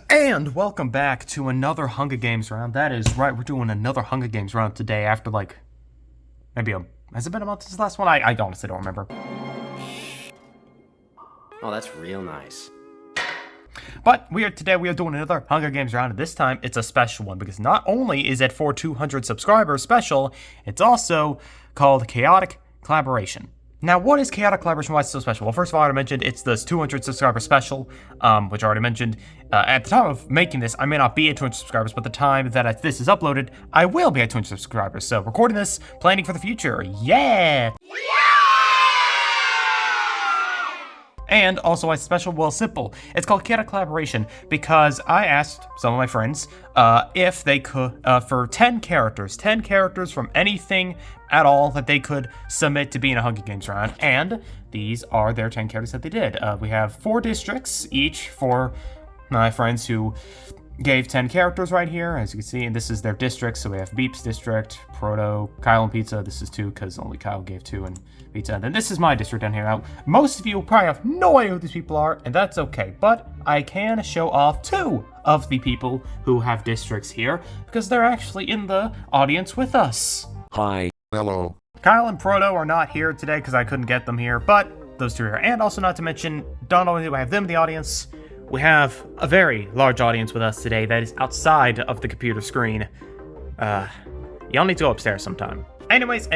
And welcome back to another Hunger Games round. That is right, we're doing another Hunger Games round today after has it been a month since the last one? I honestly don't remember. Oh, that's real nice. But today we are doing another Hunger Games round, and this time it's a special one because not only is it for 200 subscribers special, it's also called Chaotic Collaboration. Now, what is Chaotic Collaboration? Why is it so special? Well, first of all, I already mentioned it's this 200 subscriber special, which I already mentioned. At the time of making this, I may not be at 200 subscribers, but the time that this is uploaded, I will be at 200 subscribers. So, recording this, planning for the future. Yeah! And also a special, well, simple. It's called Chaotic Collaboration because I asked some of my friends if they could, for 10 characters from anything at all that they could submit to be in a Hunger Games round. And these are their 10 characters that they did. We have 4 districts each for my friends who gave 10 characters right here, as you can see, and this is their district. So we have Beep's district, Proto, Kyle and Pizza. This is 2 because only Kyle gave 2 and Pizza. And then this is my district down here. Now, most of you probably have no idea who these people are, and that's okay. But I can show off 2 of the people who have districts here because they're actually in the audience with us. Hi. Hello. Kyle and Proto are not here today because I couldn't get them here, but those 2 are here. And also, not to mention, not only do I have them in the audience, we have a very large audience with us today that is outside of the computer screen. Y'all need to go upstairs sometime. Anyways.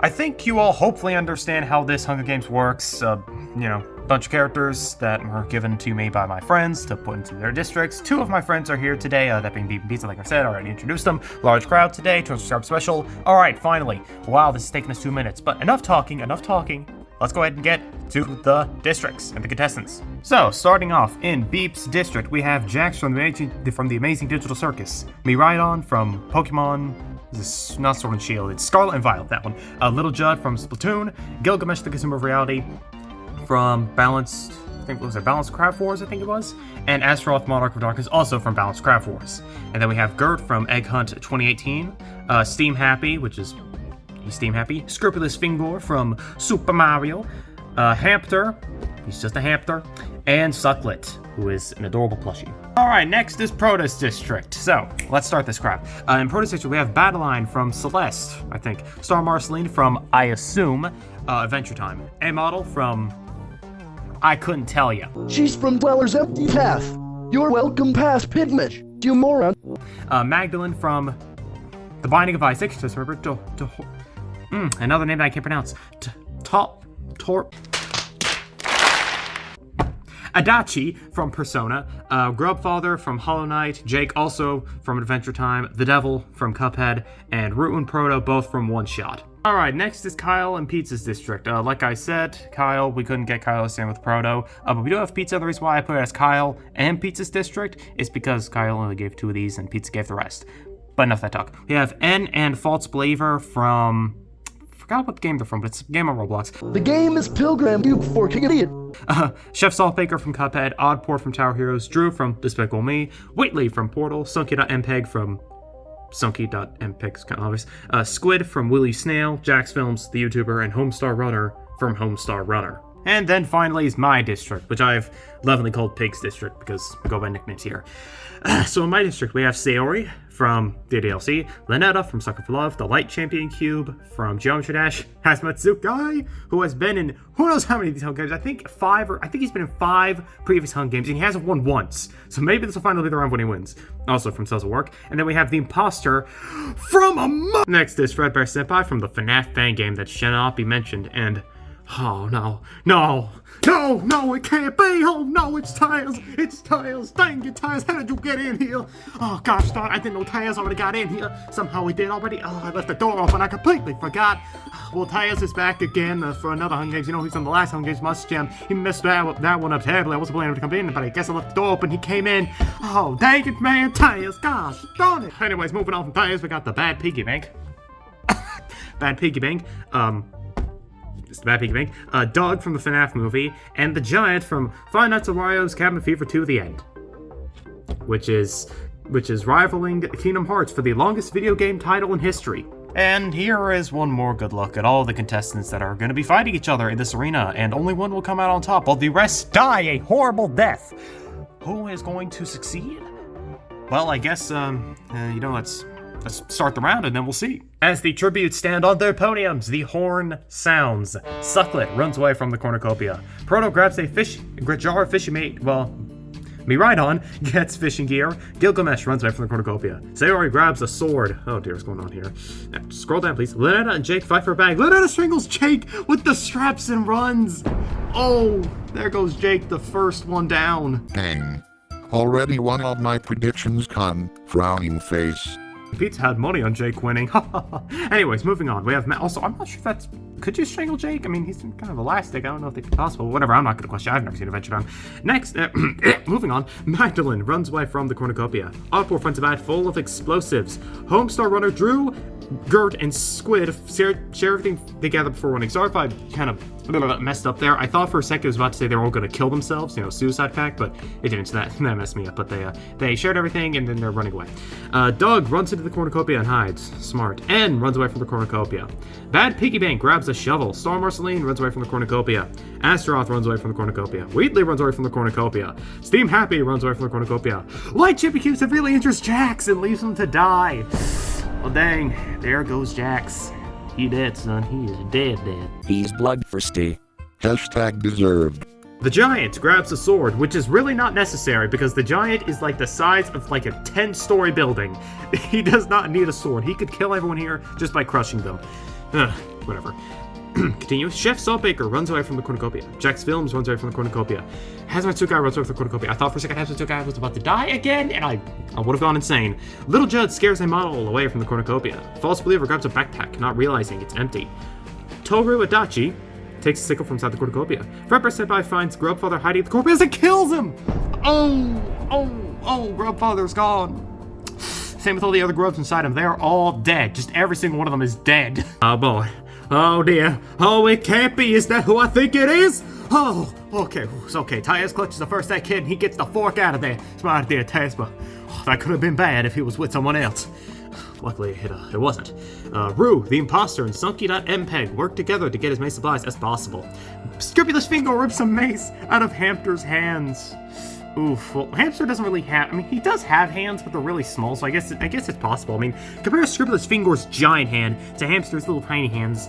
I think you all hopefully understand how this Hunger Games works. Bunch of characters that were given to me by my friends to put into their districts. 2 of my friends are here today, that being Beep and Pizza, like I said, I already introduced them. Large crowd today, 200 subscriber special. Alright, finally. Wow, this is taking us 2 minutes, but enough talking. Let's go ahead and get to the districts and the contestants. So, starting off in Beep's district, we have Jax from the Amazing Digital Circus, Miraidon from Pokemon, this is not Sword and Shield, it's Scarlet and Violet, that one, Little Judd from Splatoon, Gilgamesh the Consumer of Reality from Balanced Craft Wars, I think it was, and Astaroth Monarch of Darkness, also from Balanced Craft Wars. And then we have Gert from Egg Hunt 2018, Steam Happy, which is Steam Happy, Scrupulous Fingor from Super Mario, Hamster, he's just a hamster, and Sucklet, who is an adorable plushie. Alright, next is Proto's district. So, let's start this crap. In Proto's district, we have Badeline from Celeste, I think, Star Marceline from, I assume, Adventure Time, A Model from, I couldn't tell you. She's from Dweller's Empty Path. You're welcome past Pigment, you moron. Magdalene from The Binding of Isaac, just remember, another name that I can't pronounce. Adachi from Persona, Grubfather from Hollow Knight, Jake also from Adventure Time, The Devil from Cuphead, and Root and Proto both from One Shot. Alright, next is Kyle and Pizza's district. Like I said, Kyle, we couldn't get Kyle to stand with Proto, but we do have Pizza. The reason why I put it as Kyle and Pizza's district is because Kyle only gave 2 of these and Pizza gave the rest. But enough of that talk. We have N and False Believer from, forgot what game they're from, but it's a game on Roblox. The game is Pilgrim, you forking idiot. Chef Saltbaker from Cuphead, Oddport from Tower Heroes, Drew from Despicable Me, Whately from Portal, Sunky.MPEG from Sunky.MPEG, it's kind of obvious, Squid from Willy Snail, Jax Films, the YouTuber, and Homestar Runner from Homestar Runner. And then finally is my district, which I've lovingly called Pig's District because we go by nicknames here. So in my district, we have Sayori from the DLC, Lynetta from Sucker for Love, the Light Champion Cube from Geometry Dash, Hazmatsukai, who has been in who knows how many of these Hunger Games, I think he's been in 5 previous Hunger Games, and he hasn't won once. So maybe this will finally be the round when he wins. Also from Cells of Work. And then we have the Imposter from Next is Fredbear Senpai from the FNAF fan game that shall not be mentioned, and oh, no, it can't be. Oh, no, it's Tails. Dang it, Tails, how did you get in here? Oh, gosh darn, I didn't know Tails already got in here. Somehow he did already. Oh, I left the door open. I completely forgot. Well, Tails is back again for another Hunger Games. You know, he's on the last Hunger Games Must Jam. He messed that one up terribly. I wasn't planning to come in, but I guess I left the door open. He came in. Oh, dang it, man, Tails. Gosh darn it. Anyways, moving on from Tails, we got the Bad Piggy Bank. Bad Piggy Bank. It's the Bad Piggy Bank, Doug from the FNAF movie, and the Giant from Five Nights at Mario's Cabin Fever 2: The End, which is rivaling Kingdom Hearts for the longest video game title in history. And here is one more good look at all the contestants that are going to be fighting each other in this arena, and only one will come out on top while the rest die a horrible death. Who is going to succeed? Well, I guess, let's start the round and then we'll see. As the tributes stand on their podiums, the horn sounds. Sucklet runs away from the cornucopia. Proto grabs a jar of fishy meat. Well, Miraidon gets fishing gear. Gilgamesh runs away from the cornucopia. Sayori grabs a sword. Oh dear, what's going on here? Scroll down, please. Lynetta and Jake fight for a bag. Lynetta strangles Jake with the straps and runs. Oh, there goes Jake, the first one down. Dang. Already one of my predictions gone. Frowning face. Pizza had money on Jake winning. Anyways, moving on. We have also, I'm not sure if that's... Could you strangle Jake? I mean, he's kind of elastic. I don't know if it's possible. Whatever, I'm not going to question. I've never seen Adventure Time. Next, moving on. Magdalene runs away from the cornucopia. Outpour finds a bag full of explosives. Homestar Runner Drew, Gert, and Squid share everything together before running. Sorry if I kind of messed up there. I thought for a second it was about to say they were all going to kill themselves, suicide pact, but it didn't, so that messed me up. But they shared everything, and then they're running away. Doug runs into the cornucopia and hides. Smart. N runs away from the cornucopia. Bad Piggy Bank grabs a shovel. Star Marceline runs away from the cornucopia. Astaroth runs away from the cornucopia. Wheatley runs away from the cornucopia. Steam Happy runs away from the cornucopia. Light Chippy Cube severely injures Jax and leaves him to die. Well, dang, there goes Jax. He dead, son. He is dead. He's bloodthirsty. Hashtag deserved. The giant grabs a sword, which is really not necessary because the giant is like the size of like a 10-story building. He does not need a sword. He could kill everyone here just by crushing them. Whatever. Continue. Chef Saltbaker runs away from the cornucopia. Jax Films runs away from the cornucopia. Hazmat Suit Guy runs away from the cornucopia. I thought for a second Hazmat Suit Guy was about to die again, and I would have gone insane. Little Judd scares a model away from the cornucopia. False Believer grabs a backpack, not realizing it's empty. Toru Adachi takes a sickle from inside the cornucopia. Prepper Senpai finds Grubfather hiding at the cornucopia and kills him! Oh, Grubfather's gone. Same with all the other grubs inside him. They're all dead. Just every single one of them is dead. Oh boy. Oh dear. Oh, it can't be. Is that who I think it is? Oh, okay. It's okay. Tyus clutches the first aid kit and he gets the fork out of there. Smart there, Tyus, but that could have been bad if he was with someone else. Luckily, it wasn't. Rue, the imposter, and Sunky.MPEG work together to get as many supplies as possible. Scrupulous Finger rips some mace out of Hamster's hands. Oof, well, Hamster doesn't really have... I mean, he does have hands, but they're really small, so I guess it's possible. I mean, compare Scrupulous Finger's giant hand to Hamster's little tiny hands.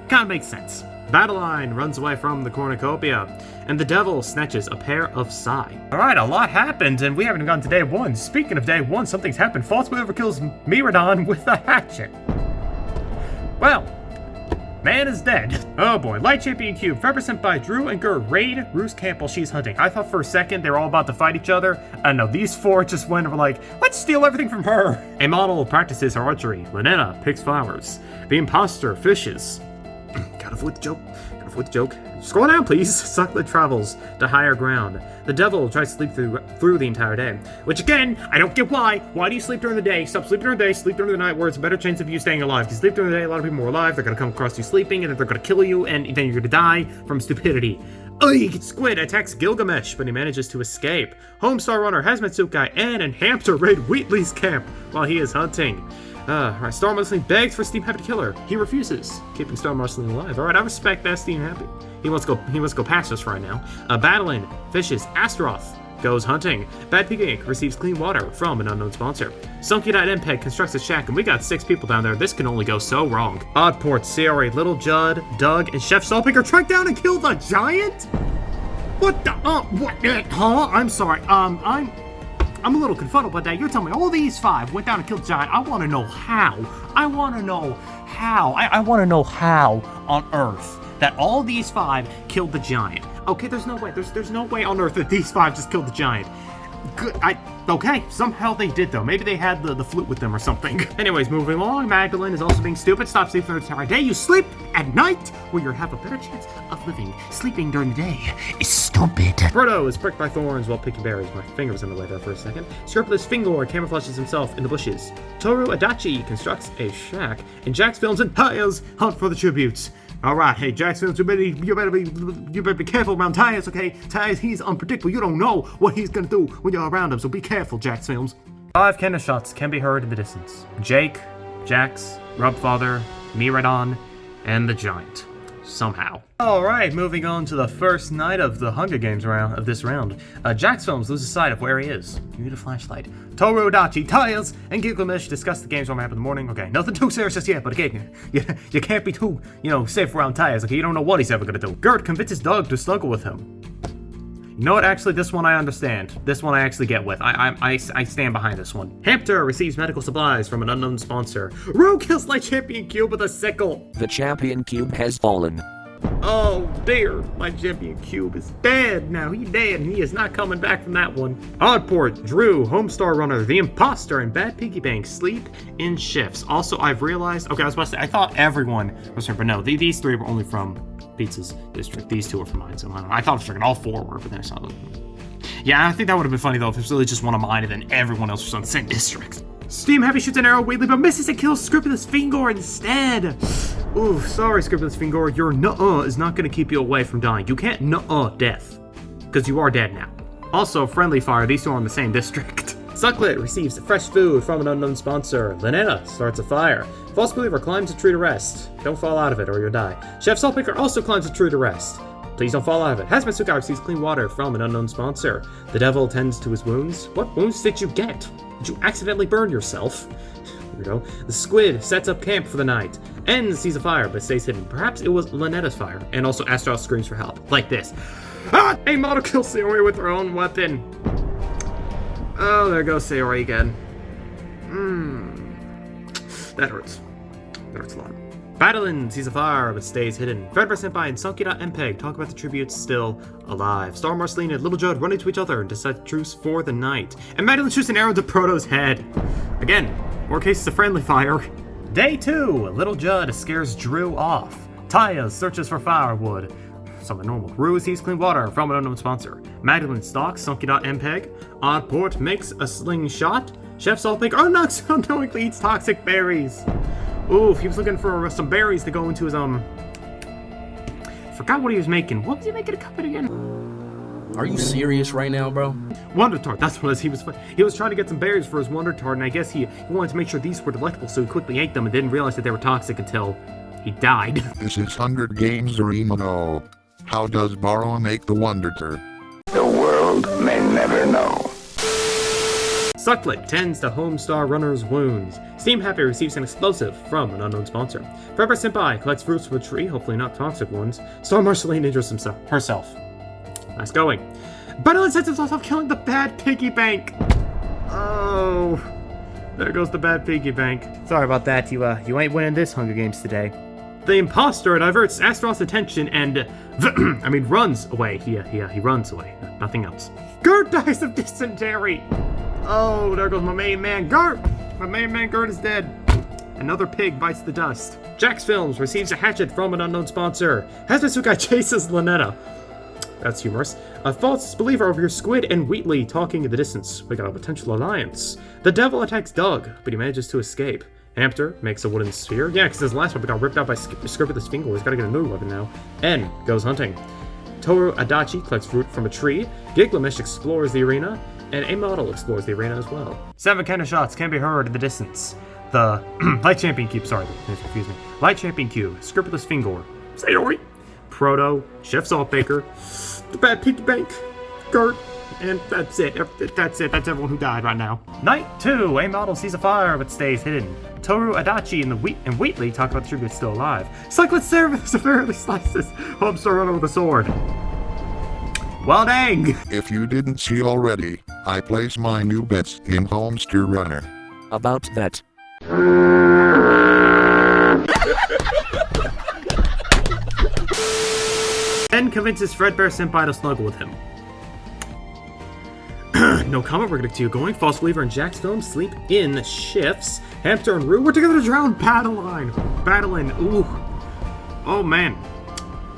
Kinda makes sense. Battleline runs away from the cornucopia, and the devil snatches a pair of sai. Alright, a lot happened, and we haven't even gotten to day one. Speaking of day one, something's happened. False Believer kills Miradon with a hatchet. Well, man is dead. Oh boy, Light Champion Cube, represented by Drew and Gur, raid Rue's camp while she's hunting. I thought for a second they were all about to fight each other. I know, these four just went and were like, let's steal everything from her. A model practices her archery. Lynetta picks flowers. The imposter fishes. Gotta avoid the joke. Scroll down, please. Sucklet travels to higher ground. The devil tries to sleep through the entire day. Which, again, I don't get why. Why do you sleep during the day? Stop sleeping during the day, sleep during the night, where it's a better chance of you staying alive. If you sleep during the day, a lot of people are alive. They're gonna come across you sleeping, and then they're gonna kill you, and then you're gonna die from stupidity. Squid attacks Gilgamesh, but he manages to escape. Homestar Runner, Hazmat Suit Guy, and Hamster raid Wheatley's camp while he is hunting. Alright, Star Marceline begs for Steam Happy to kill her. He refuses, keeping Star Marceline alive. Alright, I respect that, Steam Happy. He wants to go past us right now. Battling fishes. Astaroth goes hunting. Bad Pig Inc. receives clean water from an unknown sponsor. Sunky.MPEG constructs a shack, and we got 6 people down there. This can only go so wrong. Oddport, Sayori, Little Judd, Doug, and Chef Saltbaker track down and kill the giant? What the? What? Huh? I'm sorry. I'm a little confuddled by that. You're telling me all these 5 went down and killed the giant. I want to know how. I want to know how on Earth that all these 5 killed the giant. Okay, there's no way. There's no way on Earth that these 5 just killed the giant. Good. Okay, somehow they did though. Maybe they had the flute with them or something. Anyways, moving along, Magdalene is also being stupid. Stop sleeping the entire day. You sleep at night where you have a better chance of living. Sleeping during the day is stupid. Frodo is pricked by thorns while picking berries. My finger was in the way there for a second. Scrupulous Fingor camouflages himself in the bushes. Toru Adachi constructs a shack. And Jax Films and Tyus hunt for the tributes. Alright, hey Jax Films, you better be careful around Tyus, okay? Tyus, he's unpredictable. You don't know what he's gonna do when you're around him, so be careful, Jax Films. 5 cannon shots can be heard in the distance. Jake, Jax, Grubfather, Miradon, and the giant. somehow. Alright, moving on to the first night of the Hunger Games round of this round. Jax Films loses sight of where he is. You need a flashlight. Toru Adachi, Tiles, and Gilgamesh discuss the games what happened in the morning. Okay, nothing too serious just yet, but again, you can't be too, safe around Tiles. Okay, you don't know what he's ever gonna do. Gert convinces Doug to snuggle with him. You know what, actually, this one I understand. This one I actually get with. I stand behind this one. Hamster receives medical supplies from an unknown sponsor. Rue kills Light Champion Cube with a sickle. The champion cube has fallen. Oh dear, my champion cube is dead now. He's dead and he is not coming back from that one. Oddport, Drew, Homestar Runner, The Imposter, and Bad Piggy Bank sleep in shifts. Also, I've realized, okay, I was about to say, I thought everyone was from, but no, these three were only from Pizza's district. These two are from mine, so I don't know. I thought for a second all four were, but then I saw them. Yeah, I think that would have been funny though if it was really just one of mine and then everyone else was on the same district. Steam Happy shoots an arrow Wheatley, but misses and kills Scrupulous Fingor instead. Ooh, sorry, Scrupulous Fingor. Your nuh-uh is not going to keep you away from dying. You can't nuh-uh death, because you are dead now. Also, Friendly Fire, these two are in the same district. Sucklet receives fresh food from an unknown sponsor. Lynetta starts a fire. False Believer climbs a tree to rest. Don't fall out of it or you'll die. Chef Saltpicker also climbs a tree to rest. Please don't fall out of it. Hazmat Sukai receives clean water from an unknown sponsor. The devil tends to his wounds. What wounds did you get? Did you accidentally burn yourself? Weirdo. The squid sets up camp for the night. N sees a fire but stays hidden. Perhaps it was Lynetta's fire. And also Astral screams for help. Like this. Ah! A model kills Sayori with her own weapon. Oh, there goes Sayori again. That hurts. That hurts a lot. Battlein sees a fire but stays hidden. Fredbear Senpai and Sunky.MPEG talk about the tributes still alive. Star Marceline and Little Judd run into each other and decide truce for the night. And Madeline shoots an arrow to Proto's head. Again, more cases of friendly fire. Day 2, Little Judd scares Drew off. Taya searches for firewood. Something normal. Rue sees clean water from an unknown sponsor. Magdalene stalks Sunky.MPEG. Oddport makes a slingshot. Chef Saltpicker unknowingly eats toxic berries. Oof, he was looking for some berries to go into his, forgot what he was making. What was he making a cup of again? Are you serious right now, bro? Wonder Tart, that's what it was. He was trying to get some berries for his Wonder Tart, and I guess he wanted to make sure these were delectable, so he quickly ate them and didn't realize that they were toxic until he died. This is Hunger Games Arena. No. How does Borrow make the Wonder Tart? The world may never know. Sucklet tends to Homestar Runner's wounds. Steam Happy receives an explosive from an unknown sponsor. Prepper Senpai collects fruits from a tree, hopefully not toxic ones. Star Marceline injures herself. Nice going. Battlein sets himself up killing the Bad Piggy Bank. Oh, there goes the Bad Piggy Bank. Sorry about that. You ain't winning this Hunger Games today. The Imposter diverts Astaroth's attention and, runs away. He runs away. Nothing else. Gert dies of dysentery. Oh, there goes my main man, Gert! My main man, Gert, is dead. Another pig bites the dust. Jax Films receives a hatchet from an unknown sponsor. Hazmatsukai chases Lynetta. That's humorous. A false believer over your Squid and Wheatley talking in the distance. We got a potential alliance. The devil attacks Doug, but he manages to escape. Hamster makes a wooden sphere. Yeah, because his last weapon got ripped out by Scrupulous Finger. He's got to get a new weapon now. N goes hunting. Toru Adachi collects fruit from a tree. Gilgamesh explores the arena. And a model explores the arena as well. 7 cannon shots can be heard in the distance. The Light Champion Cube, sorry, excuse me. Light Champion Cube, Scrupulous Fingor, Sayori, Proto, Chef Saltbaker, the Bad Piggy Bank, Gert, and that's it. That's it. That's everyone who died right now. Night 2, a model sees a fire but stays hidden. Toru Adachi and Wheatley talk about the tribute still alive. Cyclist severely slices Homestar Runner with a sword. Well, dang! If you didn't see already, I place my new bets in Homestar Runner. About that. Ben convinces Fredbear Senpai to snuggle with him. No comment, we're gonna continue going. False Believer and Jax Film sleep in shifts. Hamster and Rue, we're together to drown Battlein. Ooh. Oh man.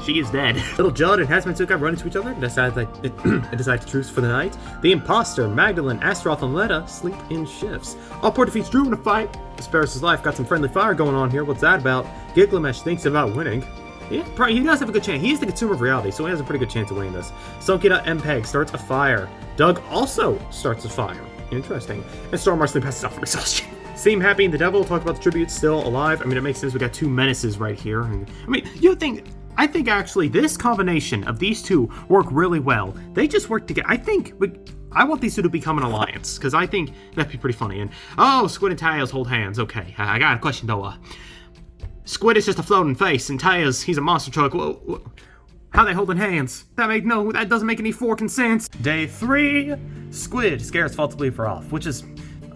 She is dead. Little Judd and Hazmatsukai run into each other and decide to truce for the night. The Imposter, Magdalene, Astaroth, and Letta sleep in shifts. Allport defeats Drew in a fight. Spares his life. Got some friendly fire going on here. What's that about? Gilgamesh thinks about winning. Yeah, he does have a good chance. He is the consumer of reality, so he has a pretty good chance of winning this. Sunky.MPEG starts a fire. Doug also starts a fire. Interesting. And Star Marceline passes out from exhaustion. Seem Happy and the Devil talk about the tribute still alive. It makes sense. We got 2 menaces right here. You'd think... I think actually this combination of these two work really well. They just work together. I want these two to become an alliance, because I think that'd be pretty funny. And, oh, Squid and Tails hold hands. Okay, I got a question though. Squid is just a floating face, and Tails, he's a monster truck. Whoa. How they holding hands? That doesn't make any forking sense. Day 3, Squid scares false believer off, which is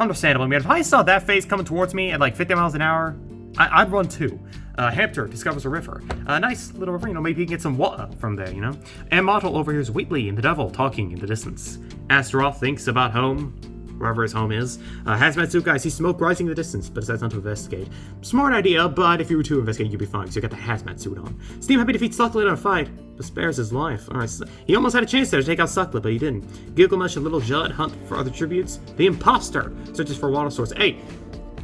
understandable. I mean, if I saw that face coming towards me at like 50 miles an hour, I'd run too. Hamster discovers a river. A nice little river, maybe he can get some water from there, And Model overhears Wheatley and the devil talking in the distance. Astaroth thinks about home, wherever his home is. Hazmat suit guy sees smoke rising in the distance, but decides not to investigate. Smart idea, but if you were to investigate, you'd be fine, because you got the hazmat suit on. Steam Happy defeats Sucklet in a fight, but spares his life. Alright, so he almost had a chance there to take out Sucklet, but he didn't. Gilgamesh and Little Judd hunt for other tributes. The imposter searches for a water source. Hey,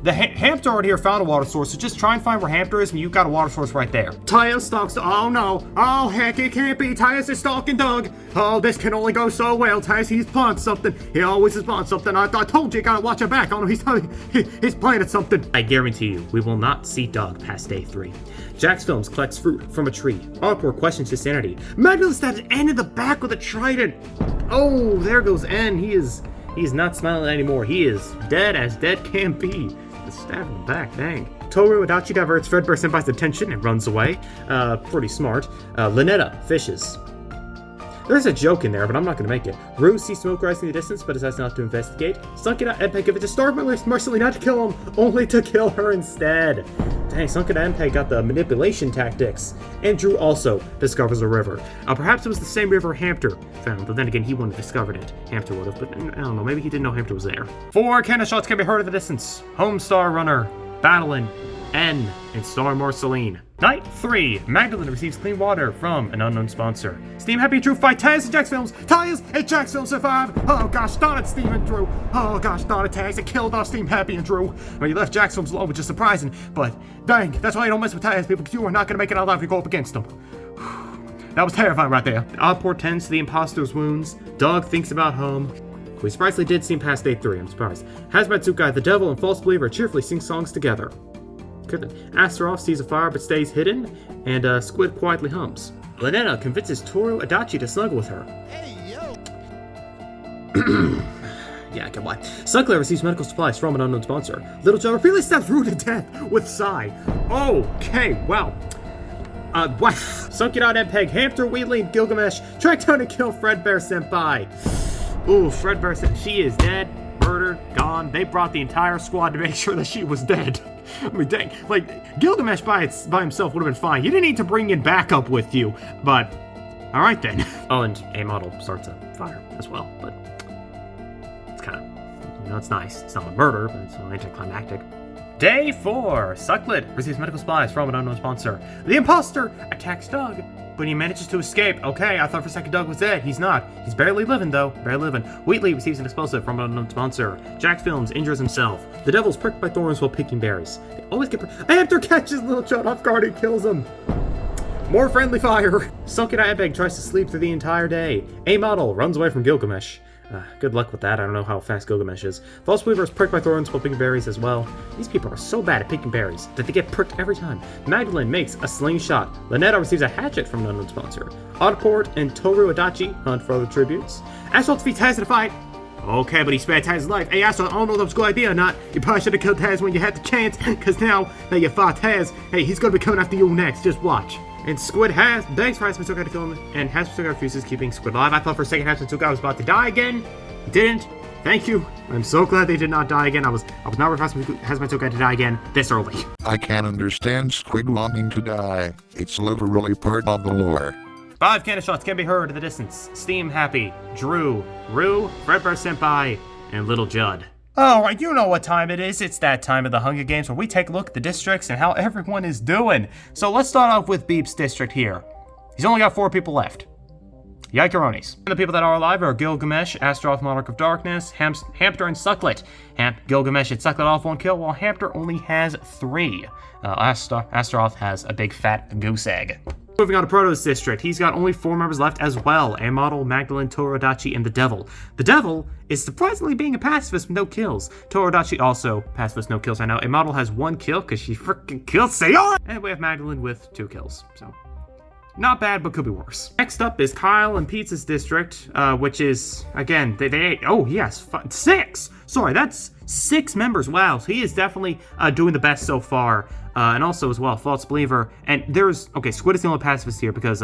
the Hamster already here found a water source, so just try and find where Hamster is, and you've got a water source right there. Tails stalks. Oh no. Oh heck, it can't be. Tails is stalking Doug. Oh, this can only go so well. Tails, he's planning something. He always is planning something. I told you gotta watch your back. Oh no, he's planning something. I guarantee you, we will not see Doug past day 3. Jax Films collects fruit from a tree. Arthur questions his sanity. Magdalene stabs N in the back with a trident. Oh, there goes N. He is not smiling anymore. He is dead as dead can be. Stab in the back, dang. Toru Adachi diverts Fredbear Senpai's attention and runs away. Pretty smart. Lynetta fishes. There's a joke in there, but I'm not gonna make it. Rue sees smoke rising in the distance, but decides not to investigate. Sunky.MPEG gives it to Starkmiller mercilessly not to kill him, only to kill her instead. Dang, Sunky.MPEG got the manipulation tactics. And Drew also discovers a river. Perhaps it was the same river Hamster found, but then again, he wouldn't have discovered it. Hamster would have, but I don't know, maybe he didn't know Hamster was there. 4 cannon shots can be heard in the distance. Homestar Runner, battling N, and Star Marceline. Night 3, Magdalene receives clean water from an unknown sponsor. Steam Happy and Drew fight Taz and Jax Films. Taz and Jax Films survive. Oh gosh darn it, Steam and Drew. Oh gosh darn it, Taz. It killed off Steam Happy and Drew. Well, you left Jax Films alone, which is surprising, but dang, that's why you don't mess with Taz, people. You are not gonna make it out alive if you go up against them. That was terrifying right there. Oddport tends to the imposter's wounds. Dog thinks about home. We surprisingly did seem past day 3, I'm surprised. Hazmat Suit Guy, the devil, and false believer cheerfully sing songs together. Astaroth sees a fire but stays hidden, and Squid quietly hums. Lynetta convinces Toru Adachi to snuggle with her. Hey, yo! Yeah, come on. Suckler receives medical supplies from an unknown sponsor. Little Joe repeatedly stabs Rue to death with Psy. Okay, wow. What? Sunky.MPEG, Hamster, Wheatley, and Gilgamesh track down and kill Fredbear Senpai. Ooh, Fredbear Senpai, she is dead, murdered, gone. They brought the entire squad to make sure that she was dead. I mean, dang, like, Gilgamesh by himself would have been fine. You didn't need to bring in backup with you, but alright then. Oh, and a model starts a fire as well, but it's kind of, it's nice. It's not a murder, but it's anticlimactic. Day 4, Sucklet receives medical supplies from an unknown sponsor. The imposter attacks Doug, but he manages to escape. Okay, I thought for a second Doug was dead. He's not. He's barely living, though. Barely living. Wheatley receives an explosive from an unknown sponsor. Jax Films injures himself. The devil's pricked by thorns while picking berries. They always get Hamster catches Little John off guard and kills him. More friendly fire. Sunky.MPEG tries to sleep through the entire day. A model runs away from Gilgamesh. Good luck with that. I don't know how fast Gilgamesh is. False Believer is pricked by thorns while picking berries as well. These people are so bad at picking berries that they get pricked every time. Magdalene makes a slingshot. Lynetta receives a hatchet from an unknown sponsor. Oddport and Toru Adachi hunt for other tributes. Astaroth defeats Taz in a fight. Okay, but he spared Taz's life. Hey, Astaroth, I don't know if that was a good idea or not. You probably should have killed Taz when you had the chance, because now that you fought Taz, hey, he's gonna be coming after you next. Just watch. And Squid begs for Hazmat Suit Guy to kill him, and Hazmat Suit Guy refuses, keeping Squid alive. I thought for a second Hazmat Suit Guy was about to die again. He didn't. Thank you. I'm so glad they did not die again. I was not ready for Hazmat Suit Guy to die again this early. I can't understand Squid wanting to die. It's literally part of the lore. 5 cannon shots can be heard in the distance. Steam Happy, Drew, Rue, Fredbear Senpai, and Little Judd. Alright, you know what time it is. It's that time of the Hunger Games where we take a look at the districts and how everyone is doing. So let's start off with Beep's district here. He's only got 4 people left. Yikeronis. And the people that are alive are Gilgamesh, Astaroth, Monarch of Darkness, Hamster, and Sucklet. Gilgamesh and Sucklet off 1 kill, while Hamster only has 3. Astaroth has a big fat goose egg. Moving on to Proto's district, he's got only 4 members left as well. A model, Magdalene, Toru-Adachi, and the Devil. The Devil is surprisingly being a pacifist with no kills. Toru-Adachi also pacifist, no kills right now. A model has 1 kill because she freaking killed Seon! And we have Magdalene with 2 kills, so Not bad, but could be worse. Next up is Kyle and Pizza's district, which is, again, oh, yes, 6! Sorry, that's 6 members. Wow, so he is definitely doing the best so far. And also, as well, False Believer. And okay, Squid is the only pacifist here because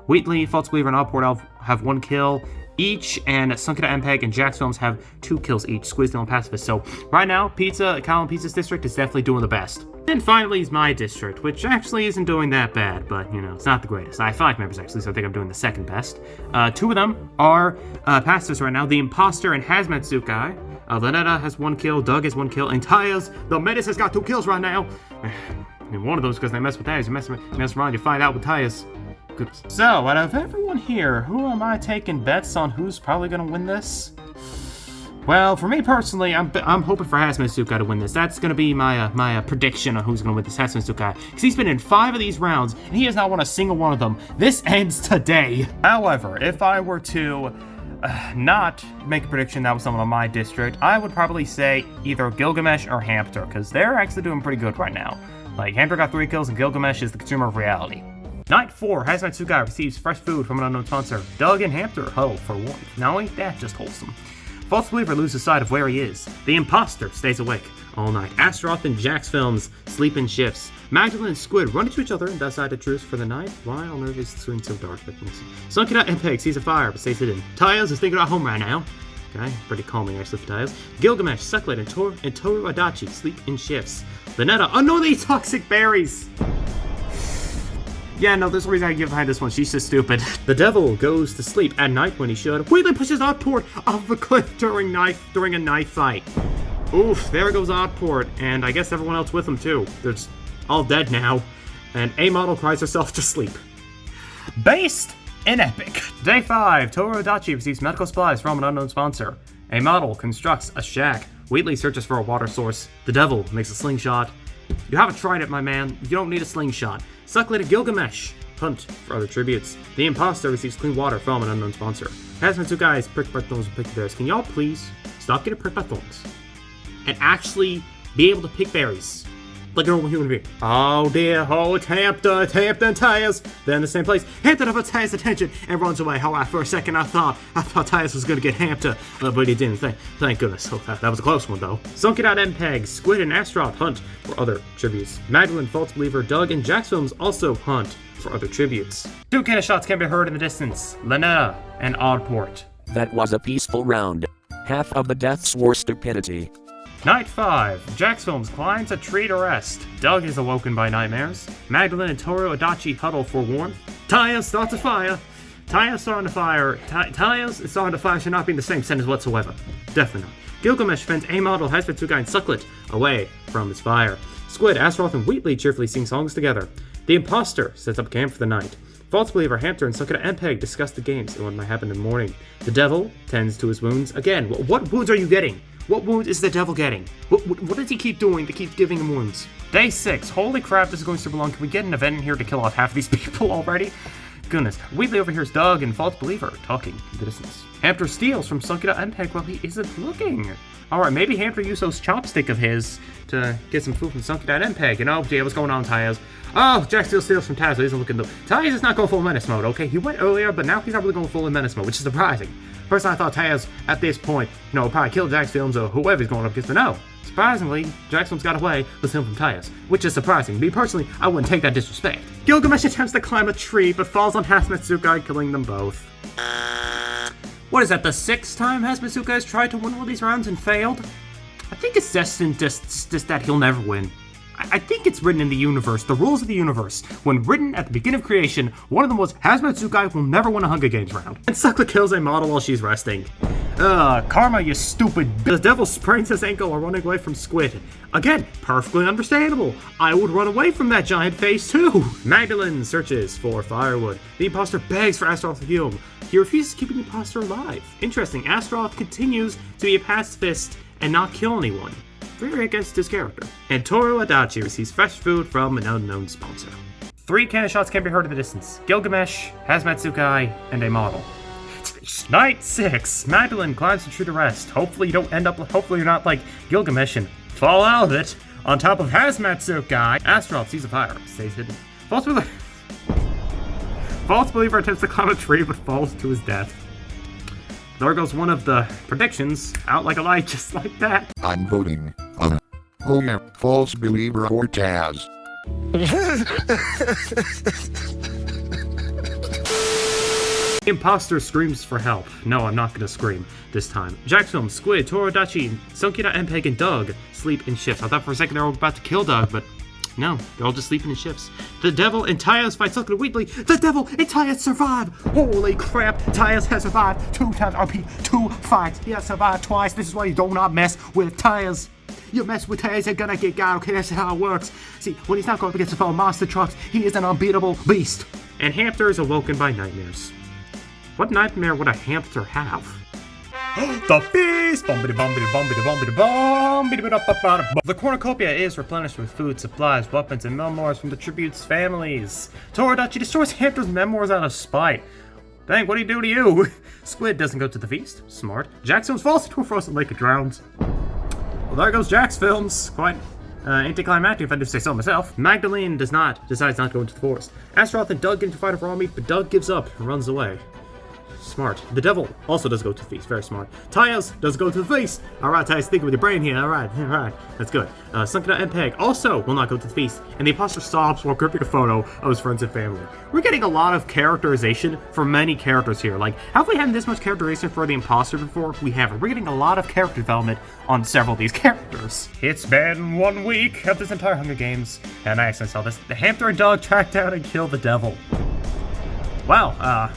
Wheatley, False Believer, and Oddport Elf have 1 kill each, and Sunky.MPEG and Jax Films have 2 kills each. Squid's the only pacifist. So, right now, Kyle and Pizza's district is definitely doing the best. And finally is my district, which actually isn't doing that bad, but, you know, it's not the greatest. I have 5 members, actually, so I think I'm doing the second best. 2 of them are pacifists right now, the Imposter and Hazmat Suit guy. Lanetta has 1 kill, Doug has 1 kill, and Tyus, the Menace, has got 2 kills right now. And one of those because they mess with Tyus. You mess around, you find out with Tyus. Goodness. So, out of everyone here, who am I taking bets on who's probably going to win this? Well, for me personally, I'm hoping for Hazmat Suit guy to win this. That's going to be my prediction on who's going to win this Hazmat Suit guy. Because he's been in 5 of these rounds, and he has not won a single one of them. This ends today. However, if I were to not make a prediction that was someone on my district, I would probably say either Gilgamesh or Hamster, because they're actually doing pretty good right now. Like, Hamster got 3 kills, and Gilgamesh is the consumer of reality. Night 4, Hazmat Suit guy receives fresh food from an unknown sponsor. Doug and Hamster huddle for warmth. Now ain't that just wholesome? False Believer loses sight of where he is. The Imposter stays awake all night. Astaroth and Jax Films sleep in shifts. Magdalene and Squid run into each other and decide to truce for the night. Why on earth is the screen so dark? Sunky.MPEG sees a fire but stays hidden. Tyles is thinking about home right now. Okay, pretty calming actually for Tyles. Gilgamesh, Sucklet, and Toru Adachi sleep in shifts. Lanetta unknowingly toxic berries. Yeah, no, there's a reason I get behind this one. She's just stupid. The devil goes to sleep at night when he should. Wheatley pushes Oddport off the cliff during a knife fight. Oof, there goes Oddport, and I guess everyone else with him too. They're all dead now. And A Model cries herself to sleep. Based in Epic. Day 5, Toru Adachi receives medical supplies from an unknown sponsor. A Model constructs a shack. Wheatley searches for a water source. The devil makes a slingshot. You haven't tried it, my man. You don't need a slingshot. Sucklet and Gilgamesh hunt for other tributes. The Imposter receives clean water from an unknown sponsor. Hazmat 2 guys pricked by thorns and pick berries. Can y'all please stop getting pricked by thorns and actually be able to pick berries like a normal human being? Oh dear, oh, it's Hampton and Tyus. They're in the same place. Hampton diverts Tyus' attention and runs away. However, for a second I thought Tyus was going to get Hampton, but he didn't. Thank goodness. Oh, that was a close one though. Sunky.MPEG, Squid, and Astaroth hunt for other tributes. Magdalene, False Believer, Doug, and Jax Films also hunt for other tributes. 2 cannon shots can be heard in the distance. Lanetta and Oddport. That was a peaceful round. Half of the deaths were stupidity. Night 5. Jax Films climbs a tree to rest. Doug is awoken by nightmares. Magdalene and Toru Adachi huddle for warmth. Tyus starts a fire. Tyus starting to fire. Tyus is starting to fire should not be in the same sentence whatsoever. Definitely not. Gilgamesh fends A Model, Hazmat 2 guy, and Sucklet away from his fire. Squid, Astaroth, and Wheatley cheerfully sing songs together. The Imposter sets up camp for the night. False Believer, Hampton, and Sunky.MPEG discuss the games and what might happen in the morning. The devil tends to his wounds. Again, what wounds are you getting? What wound is the devil getting? What does he keep doing to keep giving him wounds? Day 6. Holy crap, this is going super long. Can we get an event in here to kill off half of these people already? Goodness. Wheatley overhears Doug and False Believer talking in the distance. Hamster steals from Sunky.MPEG while he isn't looking. Alright, maybe Hamster used those chopstick of his to get some food from Sunky.MPEG. And oh, yeah, what's going on, Tyaz? Oh, Jack still steals from Taz, but he isn't looking though. Tyaz is not going full menace mode, okay? He went earlier, but now he's not really going full in menace mode, which is surprising. First, I thought Taz, at this point, probably killed Jax Films or whoever's going up against, but no. Surprisingly, Jax Films got away with him from Tyus, which is surprising. Me personally, I wouldn't take that disrespect. Gilgamesh attempts to climb a tree, but falls on Hazmat Suit guy, killing them both. What is that, the 6th time Hazmat Suit guy's tried to win all these rounds and failed? I think it's destined just that he'll never win. I think it's written in the universe, the rules of the universe. When written at the beginning of creation, one of them was Hazmat Suit guy will never win a Hunga Games round. And Sucklet kills A Model while she's resting. Karma, you stupid bitch. The devil sprains his ankle while running away from Squid. Again, perfectly understandable. I would run away from that giant face too. Magdalene searches for firewood. The Imposter begs for Astaroth to heal him. He refuses to keep the Imposter alive. Interesting, Astaroth continues to be a pacifist and not kill anyone. Very against his character. And Toru Adachi receives fresh food from an unknown sponsor. 3 cannon shots can be heard in the distance. Gilgamesh, Hazmat Suit guy, and A Model. Night 6. Magdalene climbs a tree to rest. Hopefully you're not like Gilgamesh and fall out of it. On top of Hazmat Suit guy, Astaroth sees a fire, stays hidden. False Believer. False believer attempts to climb a tree but falls to his death. There goes one of the predictions, out like a light, just like that. I'm voting on Homer, false believer or Taz. The imposter screams for help. No, I'm not gonna scream this time. Jackfilm, Squid, Torodachi, Sunky.MPEG, and Doug sleep in shifts. I thought for a second they were about to kill Doug, but no, they're all just sleeping in shifts. The Devil and Tyus fight Sunky Wheatley. The Devil and Tyus survive! Holy crap, Tyus has survived 2 times. I repeat, 2 fights. He has survived twice. This is why you do not mess with Tyus. You mess with Tyus, you're gonna get got. Okay, that's how it works. See, when he's not going up against the fellow monster trucks, he is an unbeatable beast. And Hamster is awoken by nightmares. What nightmare would a hamster have? The feast! The cornucopia is replenished with food, supplies, weapons, and memoirs from the tribute's families. Torodachi destroys hamster's memoirs out of spite. Dang, what do you do to you? Squid doesn't go to the feast. Smart. Jackson falls into a frozen lake and drowns. Well, there goes Jack's films. Quite anticlimactic, if I do say so myself. Magdalene decides not to go into the forest. Astaroth and Doug get into a fight of raw meat, but Doug gives up and runs away. Smart. The Devil also does go to the feast. Very smart. Tyus does go to the feast. Alright, Tyus, think with your brain here. Alright. That's good. Sunky.MPEG also will not go to the feast. And the imposter sobs while gripping a photo of his friends and family. We're getting a lot of characterization for many characters here. Like, have we had this much characterization for the imposter before? We haven't. We're getting a lot of character development on several of these characters. It's been 1 week of this entire Hunger Games, and I accidentally saw this. The hamster and Doug track down and kill the Devil. Wow,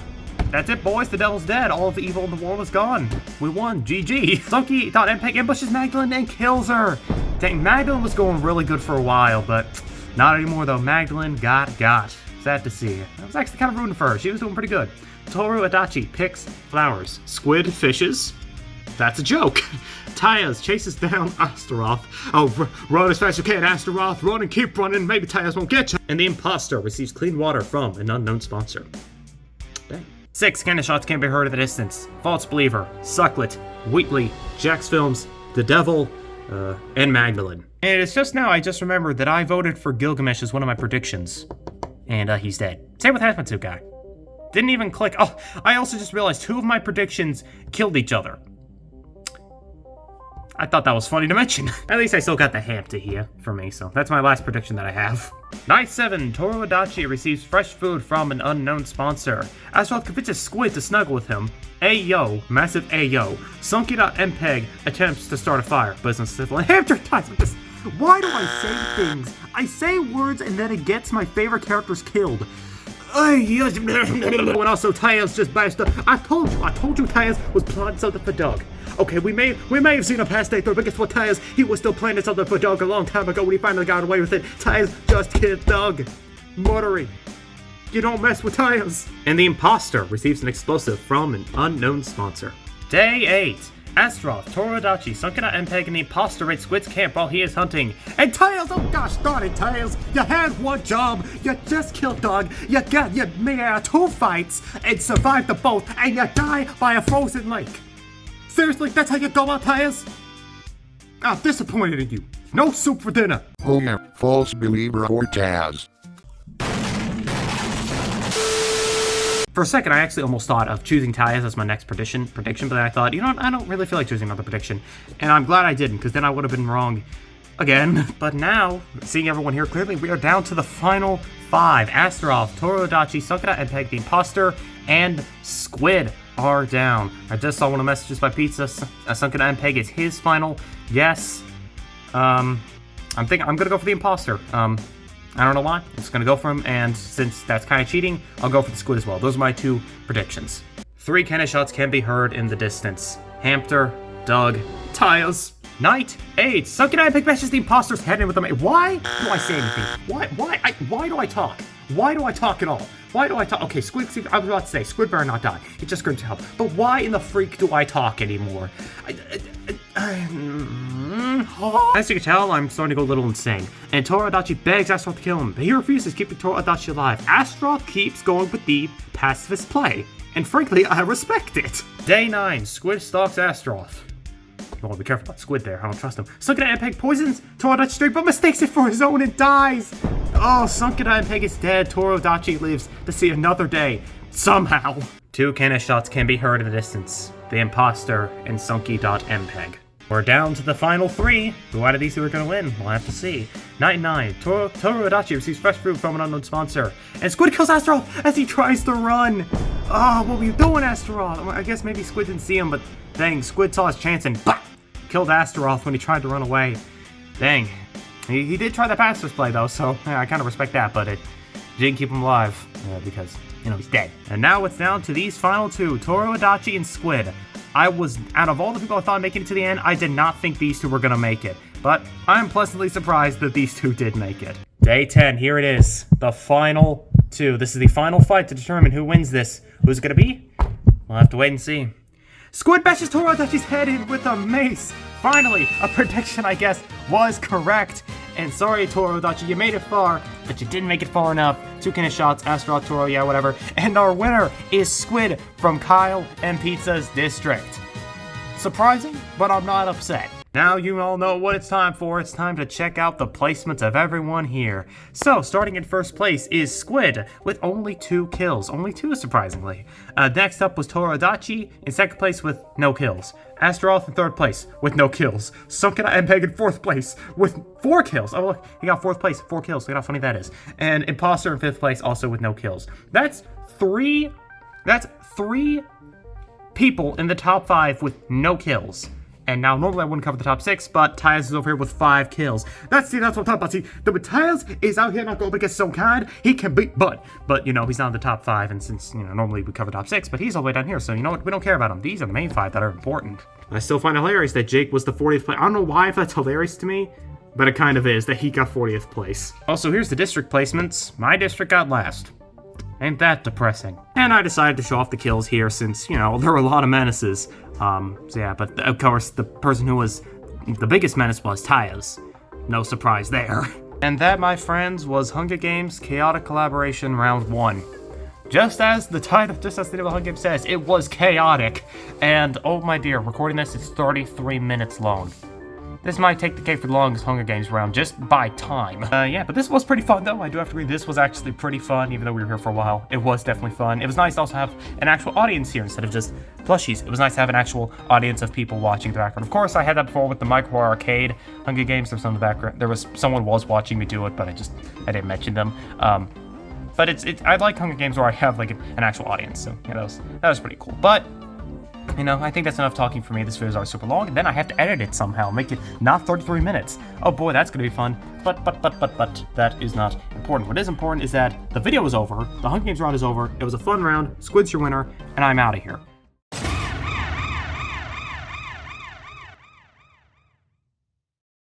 that's it, boys. The Devil's dead. All of the evil in the world is gone. We won. GG. Sunky.MPEG ambushes Magdalene and kills her. Dang, Magdalene was going really good for a while, but not anymore, though. Magdalene got. Sad to see. I was actually kind of rooting for her. She was doing pretty good. Torodachi picks flowers. Squid fishes. That's a joke. Tyus chases down Astaroth. Oh, run as fast as you can, Astaroth. Run and keep running. Maybe Tyus won't get you. And the imposter receives clean water from an unknown sponsor. Dang. 6 cannon shots can be heard in the distance. False Believer, Sucklet, Wheatley, Jack's Films, The Devil, and Magdalene. And it's just now I just remembered that I voted for Gilgamesh as one of my predictions. And he's dead. Same with Hazmatsu guy. Didn't even click. Oh, I also just realized 2 of my predictions killed each other. I thought that was funny to mention. At least I still got the hamster here for me, so that's my last prediction that I have. Night 7, Torodachi receives fresh food from an unknown sponsor. Astaroth convinces Squid to snuggle with him. Ayo, massive Ayo. Sunky.MPEG attempts to start a fire, but it's unsuccessful. And hamster dies with this. Why do I say things? I say words and then it gets my favorite characters killed. And also Tyus just bashed up. I told you Tyus was plotting something for Doug. Okay, we may have seen a past day through, but guess what, Tyus? He was still planning something for Doug a long time ago when he finally got away with it. Tyus just hit Doug. Murdering. You don't mess with Tyus. And the imposter receives an explosive from an unknown sponsor. Day 8. Astaroth, Torodachi, Sunky.MPEG, and the imposter raid Squid's camp while he is hunting. And Tyus, oh gosh darn it, Tyus, you had one job. You just killed Doug. You made 2 fights and survived the both, and you die by a frozen lake. Seriously, that's how you go out, Tyus? I'm disappointed in you. No soup for dinner. Homer, false believer or Taz. For a second, I actually almost thought of choosing Tyus as my next prediction, but then I thought, you know what, I don't really feel like choosing another prediction. And I'm glad I didn't, because then I would have been wrong again. But now, seeing everyone here clearly, we are down to the final 5. Astaroth, Torodachi, Sunky.MPEG, the imposter, and Squid are down. I just saw one of the messages by Pizza. Sunky.MPEG is his final. Yes. I'm gonna go for the imposter. I don't know why. I'm just gonna go for him, and since that's kind of cheating, I'll go for the Squid as well. Those are my 2 predictions. 3 cannon shots can be heard in the distance. Hamster, Doug, Tyus. Night 8. Sunky.MPEG bashes the imposter's head in with them. Why do I say anything? Why do I talk? Why do I talk at all? Why do I talk? Okay, Squid, I was about to say, Squid better not die. It's just going to help. But why in the freak do I talk anymore? As you can tell, I'm starting to go a little insane. And Torodachi begs Astaroth to kill him, but he refuses, keeping Torodachi alive. Astaroth keeps going with the pacifist play. And frankly, I respect it. Day 9. Squid stalks Astaroth. You want to be careful about Squid there. I don't trust him. Sunky.MPEG poisons Torodachi straight, but mistakes it for his own and dies. Oh, Sunky.MPEG is dead. Torodachi lives to see another day. Somehow. 2 cannon shots can be heard in the distance. The imposter and Sunky.MPEG. We're down to the final 3. Who out of these 2 are going to win? We'll have to see. 99. Torodachi receives fresh fruit from an unknown sponsor. And Squid kills Astaroth as he tries to run. Oh, what were you doing, Astaroth? I guess maybe Squid didn't see him, but dang, Squid saw his chance and bah! Killed Astaroth when he tried to run away. Dang. He did try the passive play, though, so yeah, I kind of respect that, but it didn't keep him alive because, you know, he's dead. And now it's down to these final 2, Torodachi and Squid. Out of all the people I thought making it to the end, I did not think these 2 were going to make it. But I'm pleasantly surprised that these 2 did make it. Day 10, here it is. The final 2. This is the final fight to determine who wins this. Who's it going to be? We'll have to wait and see. Squid bashes Torodachi's head in with a mace. Finally, a prediction, I guess, was correct. And sorry, Torodachi, you made it far, but you didn't make it far enough. 2 cannon shots, Astaroth, Toro, yeah, whatever. And our winner is Squid from Kyle and Pizza's district. Surprising, but I'm not upset. Now you all know what it's time for. It's time to check out the placements of everyone here. So, starting in first place is Squid with only 2 kills. Only 2, surprisingly. Next up was Torodachi in second place with no kills. Astaroth in third place with no kills. Sunky.MPEG in fourth place with 4 kills. Oh, look, he got fourth place, 4 kills. Look how funny that is. And Imposter in fifth place also with no kills. That's 3 people in the top 5 with no kills. And now, normally I wouldn't cover the top 6, but Tyus is over here with 5 kills. That's what I'm talking about. See, the Tyus is out here not going against so kind. He can beat, but, you know, he's not in the top 5, and since, you know, normally we cover top 6, but he's all the way down here, so you know what? We don't care about him. These are the main 5 that are important. I still find it hilarious that Jake was the 40th place. I don't know why if that's hilarious to me, but it kind of is that he got 40th place. Also, here's the district placements. My district got last. Ain't that depressing? And I decided to show off the kills here since, you know, there were a lot of menaces. So yeah, but of course, the person who was the biggest menace was Tyus. No surprise there. And that, my friends, was Hunga Gamez Chaotic Collaboration Round 1. Just as the name of Hunga Gamez says, it was chaotic. And, oh my dear, recording this, it's 33 minutes long. This might take the cake for the longest Hunger Games round, just by time. Yeah, but this was pretty fun, though. I do have to agree, this was actually pretty fun, even though we were here for a while. It was definitely fun. It was nice to also have an actual audience here instead of just plushies. It was nice to have an actual audience of people watching the background. Of course, I had that before with the Micro Arcade Hunger Games. There was some in the background. Someone was watching me do it, but I didn't mention them. But I like Hunger Games where I have like an actual audience, so yeah, that was pretty cool. But you know, I think that's enough talking for me. This video is already super long, and then I have to edit it somehow, make it not 33 minutes. Oh boy, that's gonna be fun. But that is not important. What is important is that the video is over, the Hunger Games round is over, it was a fun round, Squid's your winner, and I'm out of here.